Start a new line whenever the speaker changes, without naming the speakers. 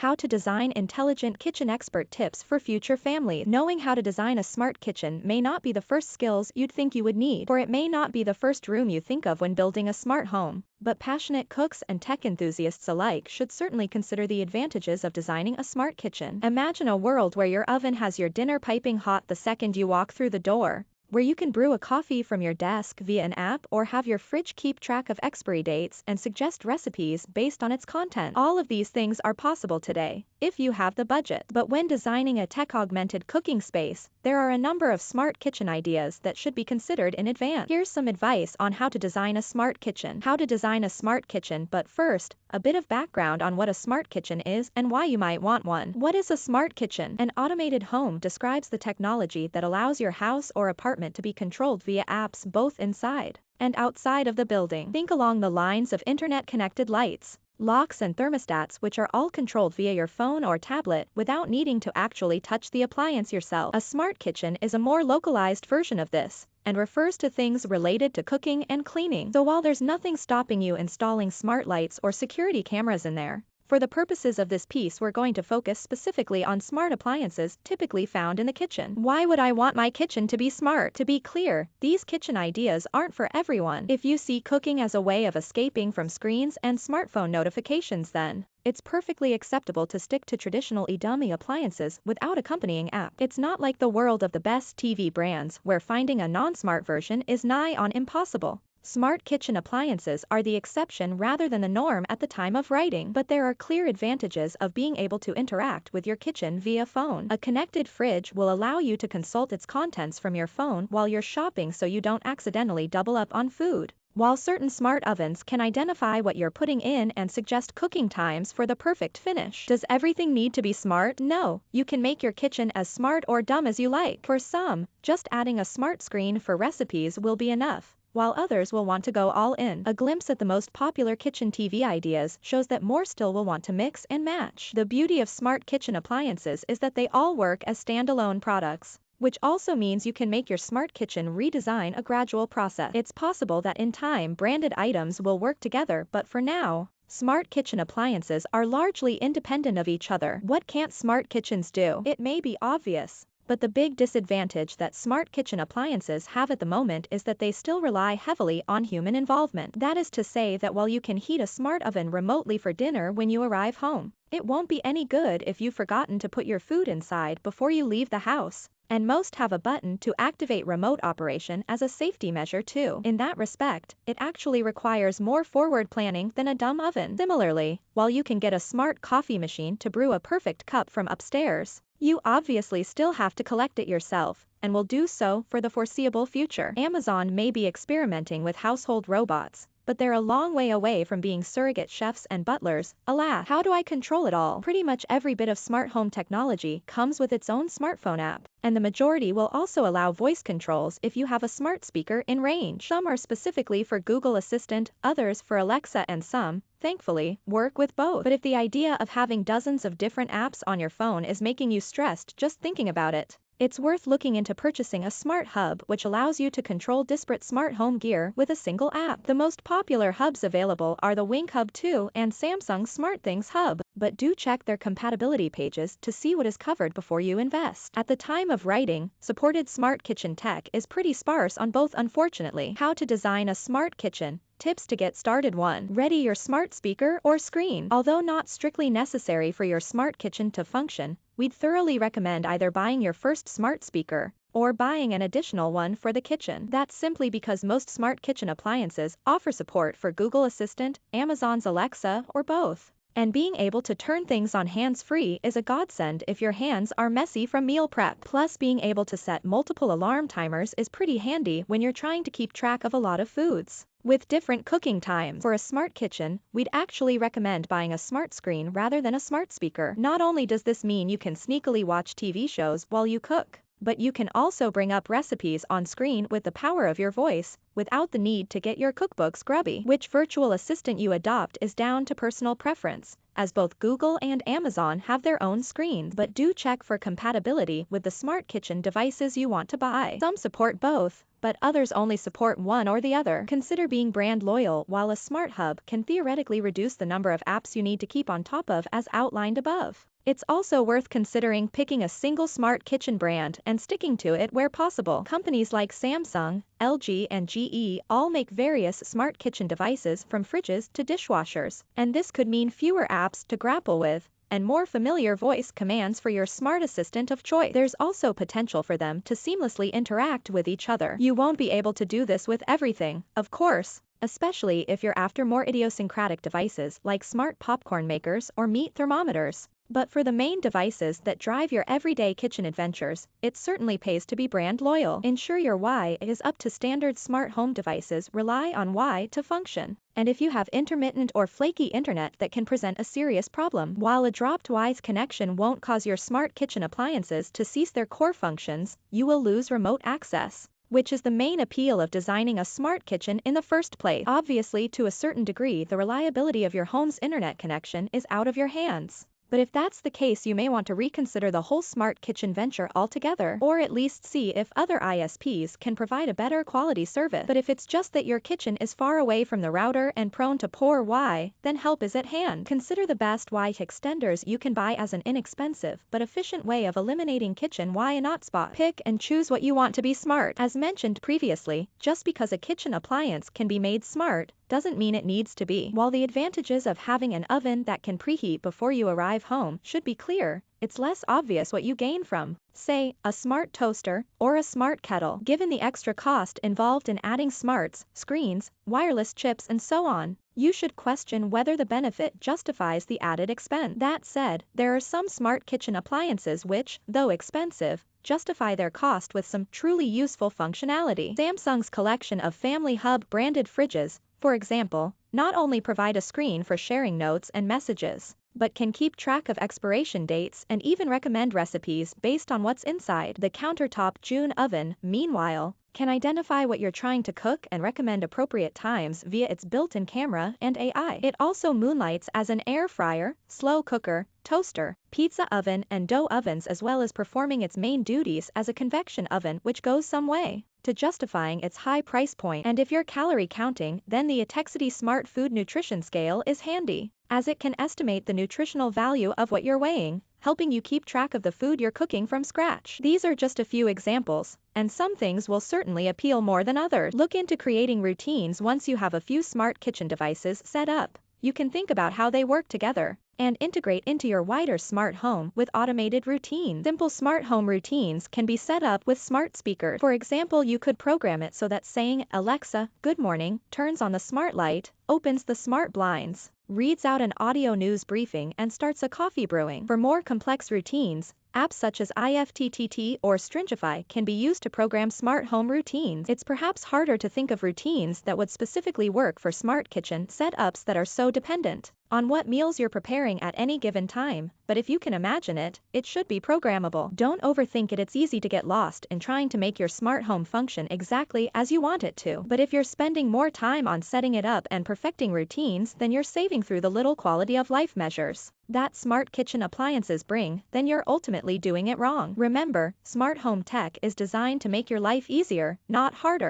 How to design intelligent kitchen expert tips for future families. Knowing how to design a smart kitchen may not be the first skills you'd think you would need, or it may not be the first room you think of when building a smart home. But passionate cooks and tech enthusiasts alike should certainly consider the advantages of designing a smart kitchen. Imagine a world where your oven has your dinner piping hot the second you walk through the door, where you can brew a coffee from your desk via an app or have your fridge keep track of expiry dates and suggest recipes based on its content. All of these things are possible today, if you have the budget. But when designing a tech-augmented cooking space, there are a number of smart kitchen ideas that should be considered in advance. Here's some advice on how to design a smart kitchen. How to design a smart kitchen, but first, a bit of background on what a smart kitchen is and why you might want one. What is a smart kitchen? An automated home describes the technology that allows your house or apartment to be controlled via apps both inside and outside of the building. Think along the lines of internet-connected lights, locks and thermostats, which are all controlled via your phone or tablet without needing to actually touch the appliance yourself. A smart kitchen is a more localized version of this and refers to things related to cooking and cleaning. So while there's nothing stopping you installing smart lights or security cameras in there, for the purposes of this piece we're going to focus specifically on smart appliances typically found in the kitchen. Why would I want my kitchen to be smart? To be clear, these kitchen ideas aren't for everyone. If you see cooking as a way of escaping from screens and smartphone notifications, then it's perfectly acceptable to stick to traditional dummy appliances without accompanying app. It's not like the world of the best TV brands where finding a non-smart version is nigh on impossible. Smart kitchen appliances are the exception rather than the norm at the time of writing, but there are clear advantages of being able to interact with your kitchen via phone. A connected fridge will allow you to consult its contents from your phone while you're shopping so you don't accidentally double up on food. While certain smart ovens can identify what you're putting in and suggest cooking times for the perfect finish. Does everything need to be smart? No, you can make your kitchen as smart or dumb as you like. For some, just adding a smart screen for recipes will be enough, while others will want to go all in. A glimpse at the most popular kitchen TV ideas shows that more still will want to mix and match. The beauty of smart kitchen appliances is that they all work as standalone products, which also means you can make your smart kitchen redesign a gradual process. It's possible that in time branded items will work together, but for now, smart kitchen appliances are largely independent of each other. What can't smart kitchens do? It may be obvious, but the big disadvantage that smart kitchen appliances have at the moment is that they still rely heavily on human involvement. That is to say that while you can heat a smart oven remotely for dinner when you arrive home, it won't be any good if you've forgotten to put your food inside before you leave the house. And most have a button to activate remote operation as a safety measure too. In that respect, it actually requires more forward planning than a dumb oven. Similarly, while you can get a smart coffee machine to brew a perfect cup from upstairs, you obviously still have to collect it yourself, and will do so for the foreseeable future. Amazon may be experimenting with household robots, but they're a long way away from being surrogate chefs and butlers. Alas, how do I control it all? Pretty much every bit of smart home technology comes with its own smartphone app, and the majority will also allow voice controls if you have a smart speaker in range. Some are specifically for Google Assistant, others for Alexa, and some, thankfully, work with both. But if the idea of having dozens of different apps on your phone is making you stressed just thinking about it, it's worth looking into purchasing a smart hub which allows you to control disparate smart home gear with a single app. The most popular hubs available are the Wink Hub 2 and Samsung's SmartThings Hub, but do check their compatibility pages to see what is covered before you invest. At the time of writing, supported smart kitchen tech is pretty sparse on both, unfortunately. How to design a smart kitchen. Tips to get started. 1. Ready your smart speaker or screen. Although not strictly necessary for your smart kitchen to function, we'd thoroughly recommend either buying your first smart speaker or buying an additional one for the kitchen. That's simply because most smart kitchen appliances offer support for Google Assistant, Amazon's Alexa, or both. And being able to turn things on hands-free is a godsend if your hands are messy from meal prep. Plus, being able to set multiple alarm timers is pretty handy when you're trying to keep track of a lot of foods with different cooking times. For a smart kitchen, we'd actually recommend buying a smart screen rather than a smart speaker. Not only does this mean you can sneakily watch TV shows while you cook, but you can also bring up recipes on screen with the power of your voice, without the need to get your cookbooks grubby. Which virtual assistant you adopt is down to personal preference, as both Google and Amazon have their own screens, but do check for compatibility with the smart kitchen devices you want to buy. Some support both, but others only support one or the other. Consider being brand loyal. While a smart hub can theoretically reduce the number of apps you need to keep on top of as outlined above, it's also worth considering picking a single smart kitchen brand and sticking to it where possible. Companies like Samsung, LG and GE all make various smart kitchen devices from fridges to dishwashers, and this could mean fewer apps to grapple with and more familiar voice commands for your smart assistant of choice. There's also potential for them to seamlessly interact with each other. You won't be able to do this with everything, of course, especially if you're after more idiosyncratic devices like smart popcorn makers or meat thermometers. But for the main devices that drive your everyday kitchen adventures, it certainly pays to be brand loyal. Ensure your Wi is up to standard. Smart home devices rely on Wi to function. And if you have intermittent or flaky internet, that can present a serious problem. While a dropped Wi connection won't cause your smart kitchen appliances to cease their core functions, you will lose remote access, which is the main appeal of designing a smart kitchen in the first place. Obviously, to a certain degree, the reliability of your home's internet connection is out of your hands. But if that's the case, you may want to reconsider the whole smart kitchen venture altogether, or at least see if other ISPs can provide a better quality service. But if it's just that your kitchen is far away from the router and prone to poor Wi, then help is at hand. Consider the best Wi extenders you can buy as an inexpensive but efficient way of eliminating kitchen Wi hotspots. Pick and choose what you want to be smart. As mentioned previously, just because a kitchen appliance can be made smart doesn't mean it needs to be. While the advantages of having an oven that can preheat before you arrive home should be clear, it's less obvious what you gain from, say, a smart toaster or a smart kettle. Given the extra cost involved in adding smarts, screens, wireless chips and so on, you should question whether the benefit justifies the added expense. That said, there are some smart kitchen appliances which, though expensive, justify their cost with some truly useful functionality. Samsung's collection of Family Hub branded fridges, for example, not only provide a screen for sharing notes and messages, but can keep track of expiration dates and even recommend recipes based on what's inside. The countertop June oven, meanwhile, can identify what you're trying to cook and recommend appropriate times via its built-in camera and AI. It also moonlights as an air fryer, slow cooker, toaster, pizza oven and dough ovens, as well as performing its main duties as a convection oven, which goes some way to justifying its high price point. And if you're calorie counting, then the Atexity Smart Food Nutrition Scale is handy, as it can estimate the nutritional value of what you're weighing, helping you keep track of the food you're cooking from scratch. These are just a few examples, and some things will certainly appeal more than others. Look into creating routines. Once you have a few smart kitchen devices set up, you can think about how they work together and integrate into your wider smart home with automated routines. Simple smart home routines can be set up with smart speakers. For example, you could program it so that saying, "Alexa, good morning," turns on the smart light, opens the smart blinds, reads out an audio news briefing and starts a coffee brewing. For more complex routines, apps such as IFTTT or Stringify can be used to program smart home routines. It's perhaps harder to think of routines that would specifically work for smart kitchen setups that are so dependent on what meals you're preparing at any given time, but if you can imagine it, it should be programmable. Don't overthink it. It's easy to get lost in trying to make your smart home function exactly as you want it to. But if you're spending more time on setting it up and perfecting routines than you're saving through the little quality of life measures that smart kitchen appliances bring, then you're ultimately doing it wrong. Remember, smart home tech is designed to make your life easier, not harder.